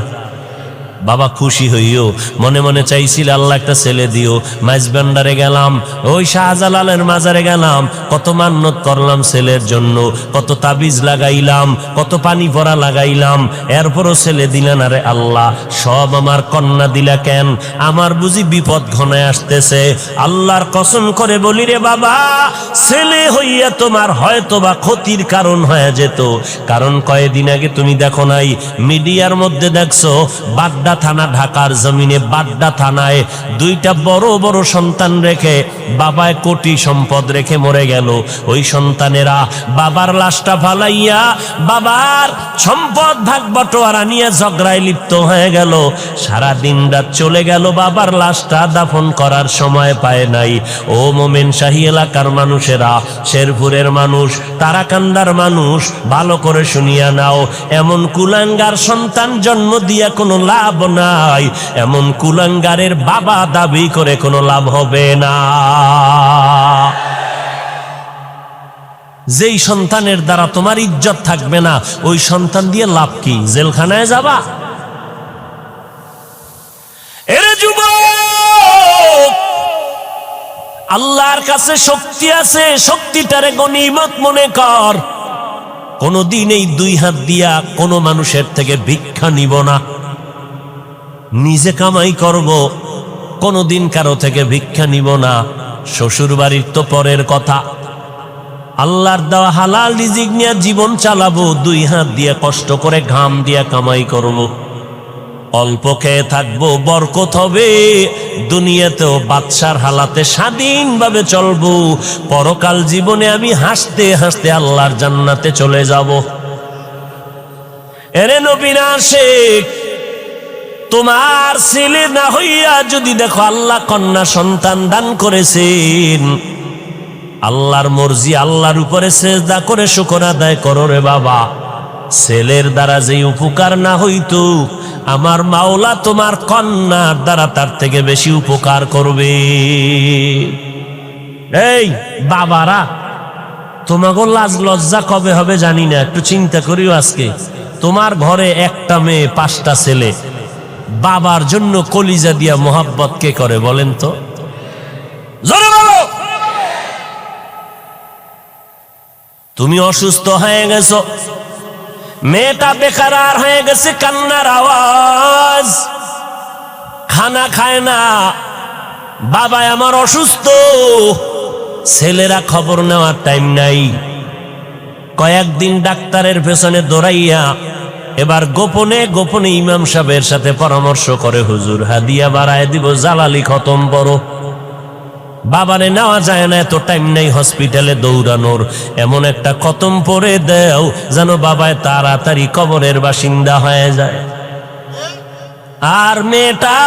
বাবা খুশি হইও, মনে মনে চাইছিল আল্লাহ একটা ছেলে দিও। মাইজবান্ডারে গেলাম, ওই শাহজালালের মাজারে গেলাম, কত মান্নত করলাম ছেলের জন্য, কত তাবিজ লাগাইলাম, কত পানি পরা লাগাইলাম, এরপরও ছেলে দিলেন। আরে আল্লাহ, সব আমার কন্যা দিলা কেন? আমার বুঝি বিপদ ঘনায় আসতেছে? আল্লাহর কসম করে বলি রে বাবা, ছেলে হইয়া তোমার হয়তো বা ক্ষতির কারণ হয়ে যেত। কারণ কয়েকদিন আগে তুমি দেখো নাই, মিডিয়ার মধ্যে দেখছো, বাড্ডা থানা, ঢাকার জমিনে বাড্ডা থানায় 2টা বড় বড় সন্তান রেখে বাবায় কোটি সম্পদ রেখে মরে গেল। ওই সন্তানেরা বাবার লাশটা ফালাইয়া বাবার সম্পদ ভাগ বটোয়ারা নিয়ে ঝগড়ায় লিপ্ত হয়ে গেল। সারা দিন রাত চলে গেল, বাবার লাশটা দাফন করার সময় পায় নাই। ও মোমেন শাহী এলাকার মানুষেরা, শেরপুরের মানুষ, তারাকান্দার মানুষ, ভালো করে শুনিয়া নাও। এমন কুলাঙ্গার সন্তান জন্ম দিয়া কোনো লাভ নাই, এমন কুলাঙ্গারের বাবা দাবি করে কোনো লাভ হবে না। যেই সন্তানের দ্বারা তোমার ইজ্জত থাকবে না, ওই সন্তান দিয়ে লাভ কি? জেলখানায় যাবা? এরে যুবক, আল্লাহর কাছে শক্তি আছে, শক্তিটারে গনিমত মনে কর। কোনদিন এই 2 হাত দিয়া কোনো মানুষের থেকে ভিক্ষা নিব না, নিজে কামাই করব, কোনদিন কারো থেকে ভিক্ষা নিব না। শ্বশুর বাড়ির তো পরের কথা, আল্লাহর দেওয়া হালাল রিজিক নিয়ে জীবন চালাবো। 2 হাত দিয়ে কষ্ট করে ঘাম দিয়া কামাই করব, অল্প খেয়ে থাকবো, বরকত হবে। দুনিয়াতেও বাদশার হালাতে স্বাধীনভাবে চলবো, পরকাল জীবনে আমি হাসতে হাসতে আল্লাহর জান্নাতে চলে যাব। এরে নবীর আশিক, তোমার ছেলে না হইয়া যদি দেখো আল্লাহ কন্যা সন্তান দান করেছেন, আল্লাহর মর্জি, আল্লাহর উপরে সেজদা করে শুকর আদায় করো রে বাবা। ছেলের দ্বারা যে উপকার না হইতো, আমার মাওলা তোমার কন্যার দ্বারা তার থেকে বেশি উপকার করবে। এই বাবারা, তোমাকে লাজ লজ্জা কবে হবে জানি না, একটু চিন্তা করিও। আজকে তোমার ঘরে 1টা মেয়ে 5টা ছেলে, বাবার জন্য কলিজা দিয়া মোহাব্বত কে করে বলেন তো? জোরে বলো। তুমি অসুস্থ হয়ে গেছো, মেয়েটা বেকার হয়ে গেছে, কান্নার আওয়াজ, খানা খায় না, বাবা আমার অসুস্থ। ছেলেরা খবর নেওয়ার টাইম নাই, কয়েকদিন ডাক্তারের পেছনে দৌড়াইয়া এবার গোপনে গোপনে ইমাম সাহেবের সাথে পরামর্শ করে, হুজুর হাদিয়া বাড়ায় দিব, জালালি খতম বড়। বাবারে নেওয়া যায় না, এত টাইম নেই হসপিটালে দৌড়ানোর, এমন একটা খতম পরে দেও যেন বাবায় তাড়াতাড়ি কবরের বাসিন্দা হয়ে যায়। আর মেয়েটা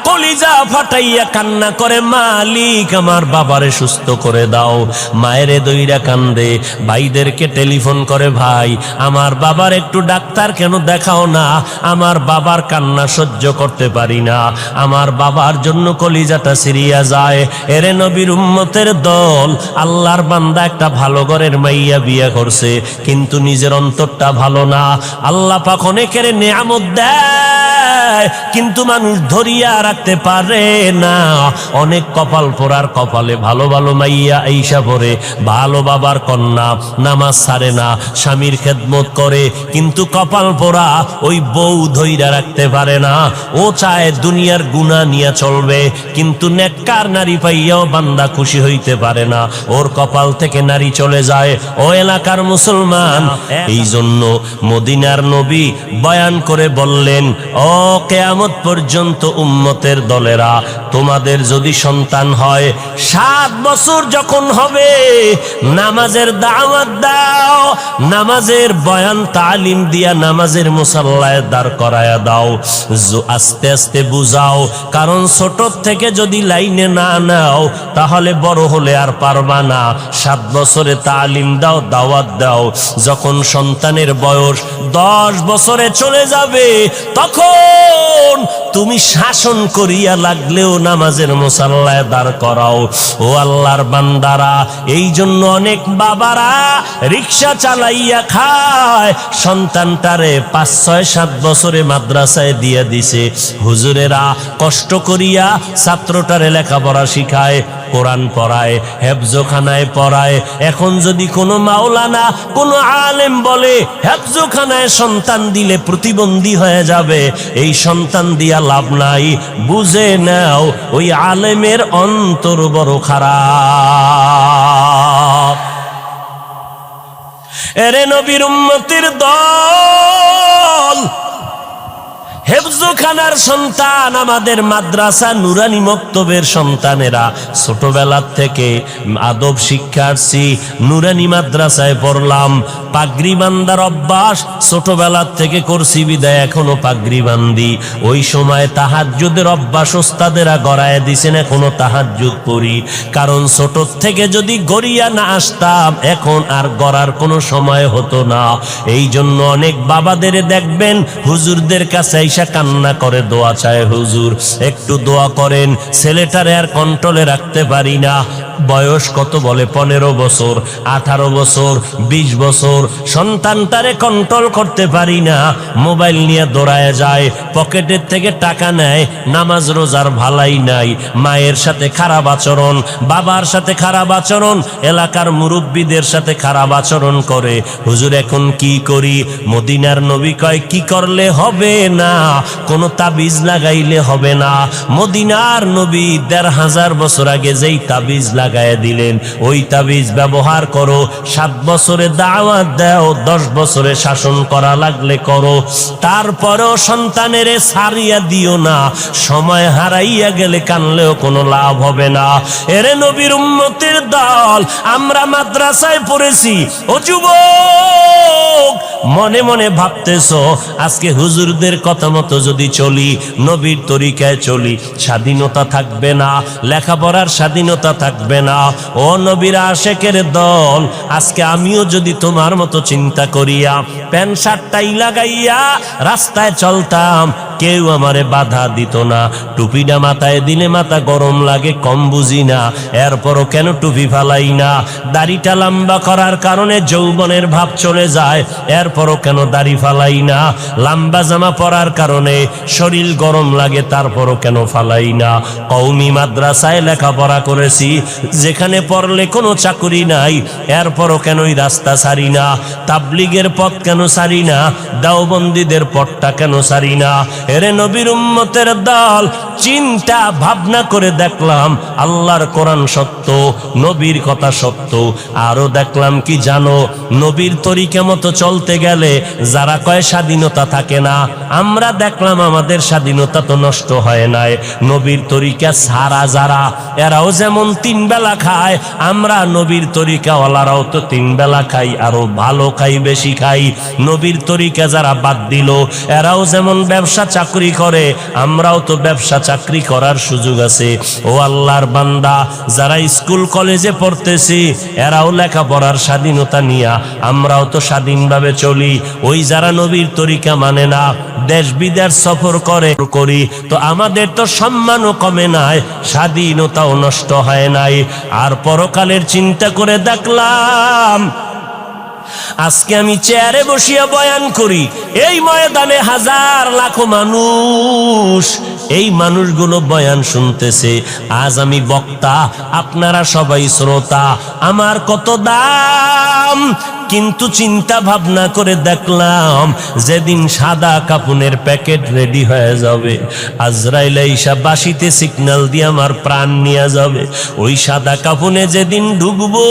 কলিজা ফাটাইয়া কান্না করে, মালিক আমার বাবারে সুস্থ করে দাও। মায়েরে দইরা কান্দে, ভাইদেরকে টেলিফোন করে, ভাই আমার বাবার একটু ডাক্তার কেন দেখাও না, আমার বাবার কান্না সহ্য করতে পারি না, আমার বাবার জন্য কলিজাটা সিরিয়া যায়। এরে নবীর উম্মতের দল, আল্লাহর বান্দা একটা ভালো ঘরের মাইয়া বিয়ে করছে, কিন্তু নিজের অন্তরটা ভালো না। আল্লাহ পাক অনেকের নিয়ামত দেয়, কিন্তু মানুষ ধরিয়া রাখতে পারে না। অনেক কপাল পোড়ার কপালে ভালো ভালো মাইয়া আইসা পড়ে, ভালো বাবার কন্যা, নামাজ ছাড়ে না, স্বামীর খেদমত করে, কিন্তু কপাল পোড়া ওই বউ ধইরা রাখতে পারে না। ও চায় দুনিয়ার গুনাহ নিয়ে চলবে, কিন্তু নেককার নারী পাইয়াও বান্দা খুশি হইতে পারে না, ওর কপাল থেকে নারী চলে যায়। ও এলাকার মুসলমান, এই জন্য মদিনার নবী বয়ান করে বললেন, ও কে কিয়ামত পর্যন্ত উম্মতের দলেরা তোমাদের যদি সন্তান হয় 7 বছর যখন হবে নামাজের দাওয়াত দাও, নামাজের বয়ান তালিম দিয়া নামাজের মুসাল্লায় দাঁড় করায়া দাও, আস্তে আস্তে বুঝাও। কারণ ছোট থেকে যদি লাইনে না নাও তাহলে বড় হলে আর পারবা না। 7 বছরে তালিম দাও, দাওয়াত দাও। যখন সন্তানের বয়স 10 বছরে চলে যাবে তখন তুমি শাসন করিয়া লাগলেও নামাজের মুসাল্লায় দাঁড় করাও। ও আল্লাহর বান্দারা, এই জন্য অনেক বাবারা রিক্সা চালাইয়া খায়, সন্তানটারে 5, 6, 7 বছরে মাদ্রাসায় দিয়া দিছে। হুজুরেরা কষ্ট করিয়া ছাত্রটারে লেখাপড়া শিখায়, কোরআন পড়ায়, হেফজখানায় পড়ায়। এখন যদি কোনো মাওলানা কোনো আলেম বলে হেফজখানায় সন্তান দিলে প্রতিবন্ধী হয়ে যাবে, এই সন্তান দিয়া লাভ নাই। বুঝে নাও ওই আলেমের অন্তর বড় খারাপ। এরে নবীর উম্মতের দল, হেফজখানার সন্তান, আমাদের মাদ্রাসা নুরানি মক্তবের সন্তানেরা ছোটবেলার থেকে আদব শিক্ষার্থী, নুরানি মাদ্রাসায় পড়লাম। পাগড়ি বান্দার অভ্যাস ছোটবেলার থেকে করছি বিদায় এখনো পাগড়ি বান্দি। ওই সময় তাহাজ্জুদের অভ্যাস ওস্তাদেরা গড়ায় দিছেন, এখনো তাহাজ্জুদ পড়ি। কারণ ছোট থেকে যদি গড়িয়া না আসতাম এখন আর গড়ার কোনো সময় হতো না। এই জন্য অনেক বাবাদের দেখবেন হুজুরদের কাছে কান্না করে দোয়া চায়, হুজুর একটু দোয়া করেন, ছেলেটারে আর কন্ট্রোলে রাখতে পারি না। বয়স কত বলে 15 বছর, 18 বছর, 20 বছর, সন্তানটারে কন্ট্রোল করতে পারি না। মোবাইল নিয়ে দৌড়ায় যায়, পকেটের থেকে টাকা নেয়, নামাজ রোজার ভালাই নাই, মায়ের সাথে খারাপ আচরণ, বাবার সাথে খারাপ আচরণ, এলাকার মুরব্বীদের সাথে খারাপ আচরণ করে। হুজুর এখন কি করি? মদিনার নবী কয় কি করলে হবে না, কোনো তাবিজ লাগাইলে হবে না। মদিনার নবী 1500 বছর আগে যেই তাবিজ লাগায় দিলেন ওই তাবিজ ব্যবহার করো। 7 বছরে দাওয়াত দাও, 10 বছরে শাসন করা লাগলে করো। তারপরেও সন্তানের ছাড়িয়া দিও না, সময় হারাইয়া গেলে কানলেও কোনো লাভ হবে না। এরে নবীর উম্মতের দল, আমরা মাদ্রাসায় পড়েছি। ও যুবক, মনে মনে ভাবতেছো আজকে হুজুরদের কথা মতো যদি চলি, নবীর তরিকায় চলি, স্বাধীনতা থাকবে না, লেখাপড়ার স্বাধীনতা থাকবে না। ও নবীর আশেকের দল, আজকে আমিও যদি তোমার মতো চিন্তা করিয়া প্যান্ট শার্টটাই লাগাইয়া রাস্তায় চলতাম, কেউ আমারে বাধা দিত না। টুপিটা মাথায় দিলে মাথা গরম লাগে, কম বুঝি না, এরপরও কেন টুপি ফালাই না? দাড়িটা লম্বা করার কারণে যৌবনের ভাব চলে যায়, এরপরও কেন দাড়ি ফালাই না? লম্বা জামা পরার কারণে শরীর গরম লাগে, তারপরও কেন ফালাই না? কওমি মাদ্রাসায় লেখাপড়া করেছি, যেখানে পড়লে কোনো চাকুরি নাই, এরপরও কেন ওই রাস্তা ছাড়ি না? তাবলিগের পথ কেন ছাড়ি না? দেওবন্দীদের পথটা কেন ছাড়ি না? এরে নবীর উম্মতের দল, চিন্তা ভাবনা করে দেখলাম আল্লাহর কোরআন সত্য, নবীর কথা সত্য। আরো দেখলাম কি জানো, নবীর তরিকা মতো চলতে গেলে যারা কয় স্বাধীনতা থাকে না, আমরা দেখলাম আমাদের স্বাধীনতা তো নষ্ট হয় নাই। নবীর তরিকা সারা যারা, এরাও যেমন 3 বেলা খায়, আমরা নবীর তরিকাওয়ালারাও তো 3 বেলা খাই, আরো ভালো খাই, বেশি খাই। নবীর তরিকা যারা বাদ দিল, এরাও যেমন ব্যবসা চাকরি করে, আমরাও তো ব্যবসা চাকরি করার সুযোগ আছে। ও আল্লাহর বান্দা, যারা স্কুল কলেজে পড়তেছি, এরাও লেখাপড়ার স্বাধীনতা নিয়া, আমরাও তো স্বাধীনভাবে চলি। ওই যারা নবীর তরিকা মানে না, দেশ বিদেশ সফর করি, তো আমাদের তো সম্মানও কমে নাই, স্বাধীনতাও নষ্ট হয় নাই। আর পরকালের চিন্তা করে দেখলাম আজকে আমি চেয়ারে বসিয়া বয়ান করি, এই ময়দানে হাজার লাখো মানুষ, এই মানুষগুলো বয়ান শুনতেছে। আজ আমি বক্তা, আপনারা সবাই শ্রোতা। আমার কত দাম, কিন্তু চিন্তা ভাবনা করে দেখলাম যেদিন সাদা কাপুনের প্যাকেট রেডি হয়ে যাবে, আজরাইল আইসা বাঁশিতে সিগন্যাল দিয়ে আমার প্রাণ নিয়ে যাবে, ওই সাদা কাপুনে যেদিন ঢুকবো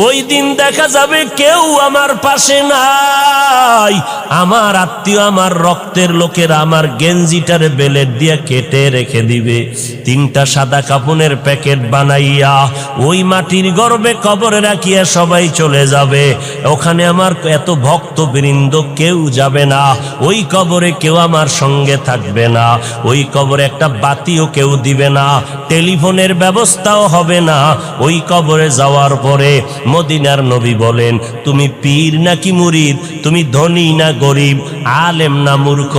ওই দিন দেখা যাবে কেউ আমার পাশে নাই। আমার আত্মীয়, আমার রক্তের লোকেরা আমার গেঞ্জিটারে বেলেট দিয়ে কেটে রেখে দিবে। 3টা সাদা কাপুনের প্যাকেট বানাইয়া ওই মাটির গর্ভে কবরে রাখিয়া সবাই চলে যাবে। ওখানে আমার এত ভক্তবৃন্দ কেউ যাবে না, ওই কবরে কেউ আমার সঙ্গে থাকবে না, ওই কবরে একটা বাতিও কেউ দিবে না, টেলিফোনের ব্যবস্থাও হবে না। ওই কবরে যাওয়ার পরে মদিনার নবী বলেন, তুমি পীর নাকি মুরিদ, তুমি ধনী না গরিব, আলেম না মূর্খ,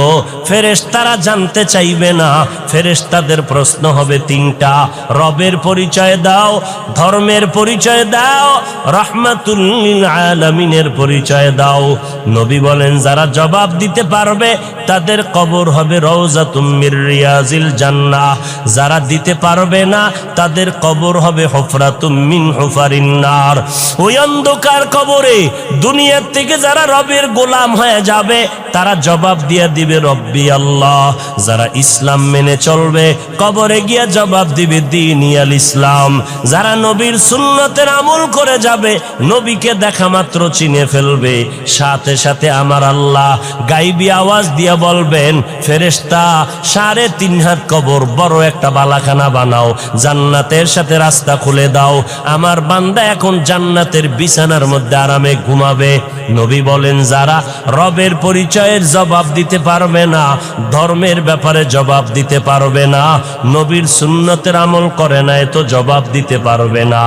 ফেরেশতারা জানতে চাইবে না। ফেরেশতাদের প্রশ্ন হবে 3টা, রবের পরিচয় দাও, ধর্মের পরিচয় দাও, রাহমাতুল লিল আলামিনের পরিচয় দাও। নবী বলেন, যারা জবাব দিতে পারবে তাদের কবর হবে রওজাতুম মির রিয়াজিল জান্নাহ, যারা দিতে পারবে না তাদের কবর হবে হুফরাতুম মিন হুফারিন নার। ওই অন্ধকার কবরে দুনিয়ার থেকে যারা রবের গোলাম হয়ে যাবে তারা জবাব দিয়ে দিবে রব্বি আল্লাহ। যারা ইসলাম মেনে চলবে কবরে গিয়া জবাব দিবে দীনি আল ইসলাম। যারা নবীর সুন্নতের আমল করে যাবে, নবীকে দেখা মাত্র চিনে ফেলবে, সাথে সাথে আমার আল্লাহ গাইবী আওয়াজ দিয়া বলবেন, ফেরেশতা 3.5 হাত কবর বড় একটা বালাখানা বানাও, জান্নাতের সাথে রাস্তা খুলে দাও, আমার বান্দা এখন জান্নাতের বিছানার মধ্যে আরামে ঘুমাবে। নবী বলেন, যারা রবের পরিচয়ের জবাব দিতে পারবে না, ধর্মের ব্যাপারে জবাব দিতে পারবে না, নবীর সুন্নতের আমল করে না, এত জবাব দিতে পারবে না।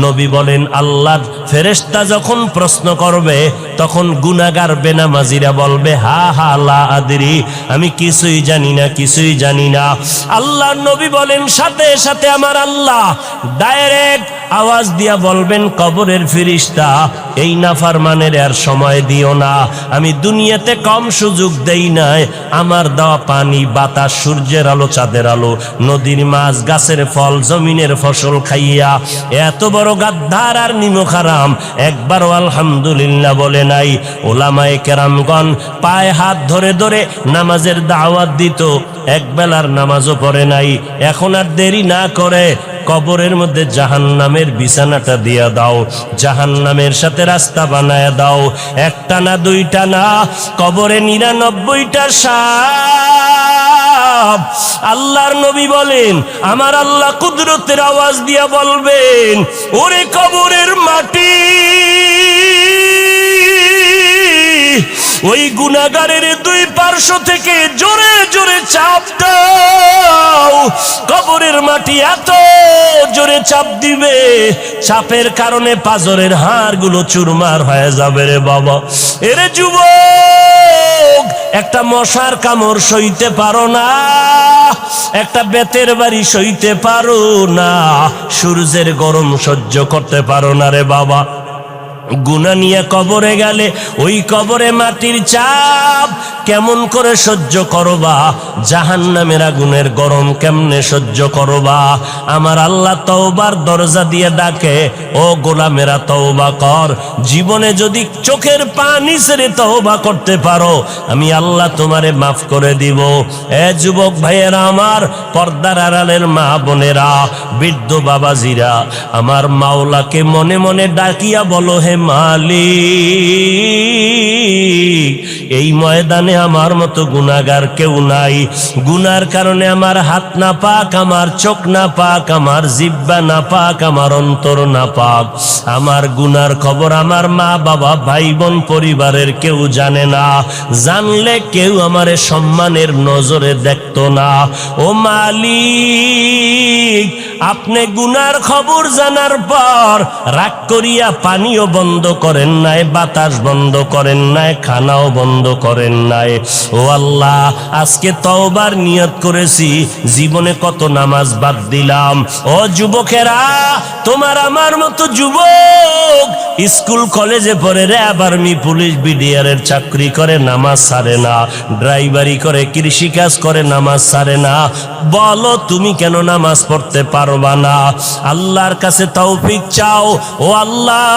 নবী বলেন, আল্লাহর ফেরেশতা যখন প্রশ্ন করবে তখন গুনাহগার বেনামাজিরা বলবে, হা হা লা আদরি, আমি কিছুই জানি না, কিছুই জানি না। আল্লাহর নবী বলেন, সাথে সাথে আমার আল্লাহ ডাইরেক্ট আওয়াজ দিয়া বলবেন, কবরের ফেরেশতা এই নাফরমানের আর সময় দিও না, আমি দুনিয়াতে কম সুযোগ দেই নাই, আমার দেওয়া পানি, বাতাস, সূর্যের আলো, চাঁদের আলো, নদীর মাছ, গাছের ফল, জমিনের ফসল খাইয়া এত বড় গাদ্দার আর নিমক হারাম একবারও আলহামদুলিল্লাহ বলে নাই। ওলামায়ে কেরামগণ পায়ে হাত ধরে ধরে নামাজের দাওয়াত দিত, এক বেলার নামাজও পড়ে নাই। এখন আর দেরি না করে কবরের মধ্যে জাহান্নামের বিছানাটা দিয়া দাও, জাহান্নামের সাথে রাস্তা বানায় দাও। 1টা না 2টা না, কবরে 99টা সাপ। আল্লাহর নবী বলেন, আমার আল্লাহ কুদরতের আওয়াজ দিয়া বলবেন, ওরে কবরের মাটি, ওই গুনাহগারের 2 পার্শ্ব থেকে জোরে জোরে চাপ দাও। কবরের মাটি এত জোরে চাপ দিবে, চাপের কারণে পাজরের হাড়গুলো চুরমার হয়ে যাবে রে বাবা। এরে যুবক, একটা মশার কামড় সইতে পারো না, একটা বেতের বাড়ি সইতে পারো না, সূর্যের গরম সহ্য করতে পারো না রে বাবা। গুনাহ নিয়ে কবরে গেলে ওই কবরে মাটির চাপ কেমন করে সহ্য করবা, জাহান্নামের আগুনের গরম কেমনে সহ্য করবা। আমার আল্লাহ তওবার দরজা দিয়ে ডাকে, ও গোলামেরা তওবা কর। জীবনে যদি চোখের পানি ছেড়ে তওবা করতে পারো, আমি আল্লাহ তোমারে মাফ করে দিব। এ যুবক ভাইয়েরা, আমার পর্দার আড়ালের মা বোনেরা, বৃদ্ধ বাবাজিরা, আমার মাওলাকে মনে মনে ডাকিয়া বলো, হে মালিক, এই ময়দানে আমার মতো গুনাহগার কেউ নাই। গুনার কারণে আমার হাত না পাক, আমার চোখ না পাক, আমার জিহ্বা না পাক, আমার অন্তর না পাক। আমার গুনার খবর আমার মা বাবা, ভাই বোন, পরিবারের কেউ জানে না। জানলে কেউ আমারে সম্মানের নজরে দেখতো না। ও মালিক, আপনি গুনার খবর জানার পর রাগ করিয়া পানিও বন্ধ করেন নাই, বাতাস বন্ধ করেন নাই, খানাও বন্ধ করেন নাই। ও আল্লাহ, আজকে তওবার নিয়ত করেছি, জীবনে কত নামাজ বাদ দিলাম। ও যুবকেরা, তোমার আমার মতো যুবক স্কুল কলেজে পড়ে, র্যাব, আর্মি, পুলিশ, বিডিআরের চাকরি করে, নামাজ ছাড়ে না, ড্রাইভারি করে, কৃষিকাজ করে, নামাজ ছাড়ে না। বলো তুমি কেন নামাজ পড়তে পারবা না? আল্লাহর কাছে তৌফিক চাও। ও আল্লাহ,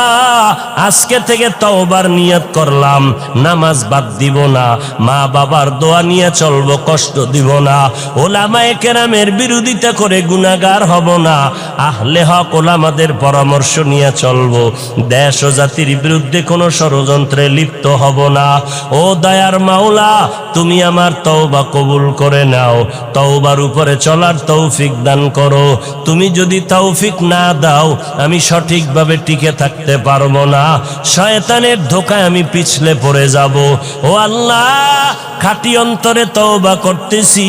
আজকে থেকে তওবার নিয়ত করলাম, নামাজ বাদ দিব না, মা বাবার দোয়া নিয়ে চলবো, কষ্ট দিব না, ওলামায়ে কেরামের বিরোধিতা করে গুনাহগার হব না, আহলে হক ওলামাদের পরামর্শ নিয়ে চলবো, দেশ ও জাতির বিরুদ্ধে কোনো ষড়যন্ত্রে লিপ্ত হব না। ও দয়ার মাওলা, তুমি আমার তওবা কবুল করে নাও, তওবার উপরে চলার তৌফিক দান করো। তুমি যদি তৌফিক না দাও, আমি সঠিকভাবে টিকে থাকতে পারবো না, শয়তানের ধোকায় আমি পিছলে পড়ে যাব। ও আল্লাহ, খাঁটি অন্তরে তওবা করতেছি,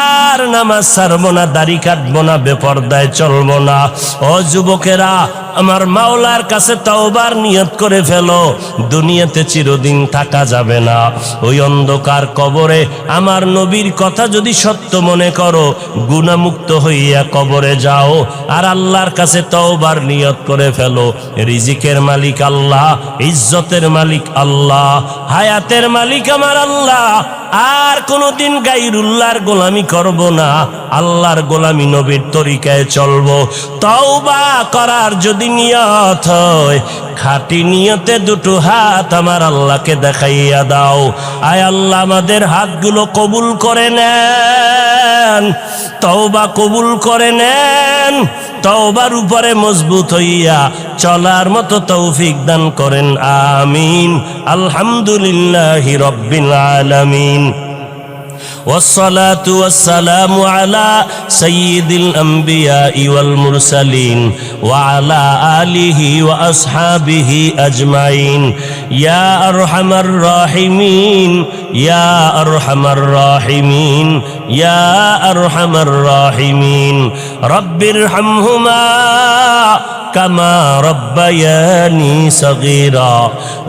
আর নামাজ ছাড়বো না, দাড়ি কাটবো না, বেপরদায় চলবো না। ও যুবকেরা, আমার মাওলার কাছে তওবার নিয়ত করে ফেলো, দুনিয়াতে চিরদিন থাকা যাবে না। ওই অন্ধকার কবরে আমার নবীর কথা যদি সত্য মনে করো, গুনাহমুক্ত হইয়া কবরে যাও, আর আল্লাহর কাছে তওবার নিয়ত করে ফেলো। রিজিকের মালিক আল্লাহ, ইজ্জতের মালিক আল্লাহ, হায়াতের মালিক আমার আল্লাহ। আর কোনদিন গায়রুল্লাহর গোলামি করব না, আল্লাহর গোলামি, নবীর তরিকায় চলবো। তওবা করার যদি নিয়ত হয়, খাঁটি নিয়তে দুটো হাত আমার আল্লাহকে দেখাইয়া দাও। আয় আল্লাহ, আমাদের হাতগুলো কবুল করে নেন, তওবা কবুল করে নেন, তওবার উপরে মজবুত হইয়া চলার মতো তৌফিক দান করেন। আমিন। আলহামদুলিল্লাহি রাব্বিল আলামিন। والصلاة والسلام على سيد الأنبياء والمرسلين وعلى آله وأصحابه أجمعين يا أرحم الراحمين يا أرحم الراحمين يا أرحم الراحمين رب ارحمهما কামা রব্বায়ানি সগীরা।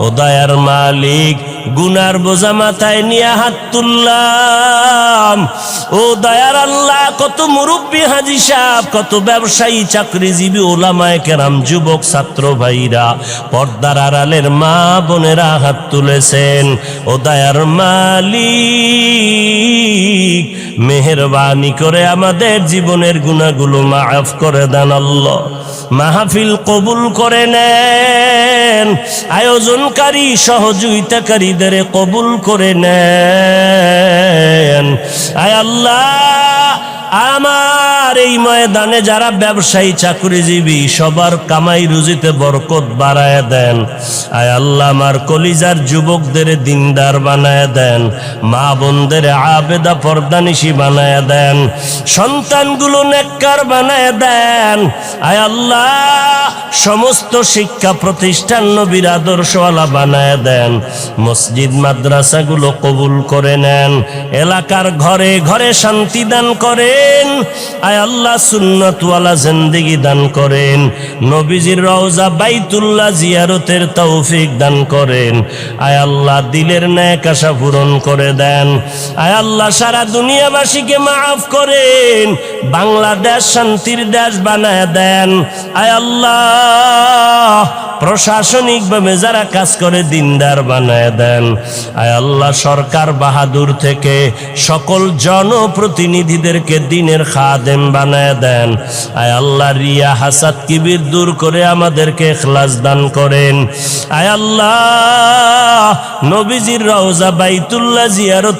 ও দয়ার মালিক, গুনার বোঝা মাথায় নিয়ে হাত তুললাম। ও দয়ার আল্লাহ, কত মুরব্বী হাজী সাহেব, কত ব্যবসায়ী, চাকরিজীবী, ওলামায়ে কেরাম, যুবক ছাত্র ভাইরা, পর্দার আড়ালের মা বোনেরা হাত তুলেছেন। ও দয়ার মালিক, মেহেরবানি করে আমাদের জীবনের গুনাহগুলো মাফ করে দেন আল্লাহ। মাহফিল কবুল করে নেন, আয়োজনকারী সহযোগিতাকারীদের কবুল করে নেন। আয় আল্লাহ, আমার এই ময়দানে যারা ব্যবসায়ী, চাকরিজীবী, সবার কামাই রুজিতে বরকত বাড়ায় দেন। আয় আল্লাহ, আমার কলিজার যুবকদের দিনদার বানায় দেন, মা বোনদের আবেদা পর্দানিশী বানায় দেন, সন্তানগুলো নেককার বানায় দেন। আয় আল্লাহ, সমস্ত শিক্ষা প্রতিষ্ঠান নবীর আদর্শওয়ালা বানায় দেন, মসজিদ মাদ্রাসাগুলো কবুল করে নেন, এলাকার ঘরে ঘরে শান্তি দান করেন। আয় আল্লাহ, সুন্নতওয়ালা জিন্দেগি দান করেন, নবীজির রওজা বাইতুল্লাহ জিয়ারতের তৌফিক দান করেন। আয় আল্লাহ, দিলের নেক আশা পূরণ করে দেন। আয় আল্লাহ, সারা দুনিয়াবাসীকে মাফ করেন, বাংলাদেশ শান্তির দেশ বানায় দেন। আয় আল্লাহ, প্রশাসনিকভাবে যারা কাজ করে দিনদার বানায় দেন। আয় আল্লাহ, সরকার বাহাদুর থেকে সকল জনপ্রতিনিধিদেরকে দিনের খাদেম বানায় দেন। আয় আল্লাহ, রিয়া হাসাদ কিবির দূর করে আমাদেরকে ইখলাস দান করেন। আয় আল্লাহ, নবীজির রওজা বাইতুল্লাহ জিয়ারত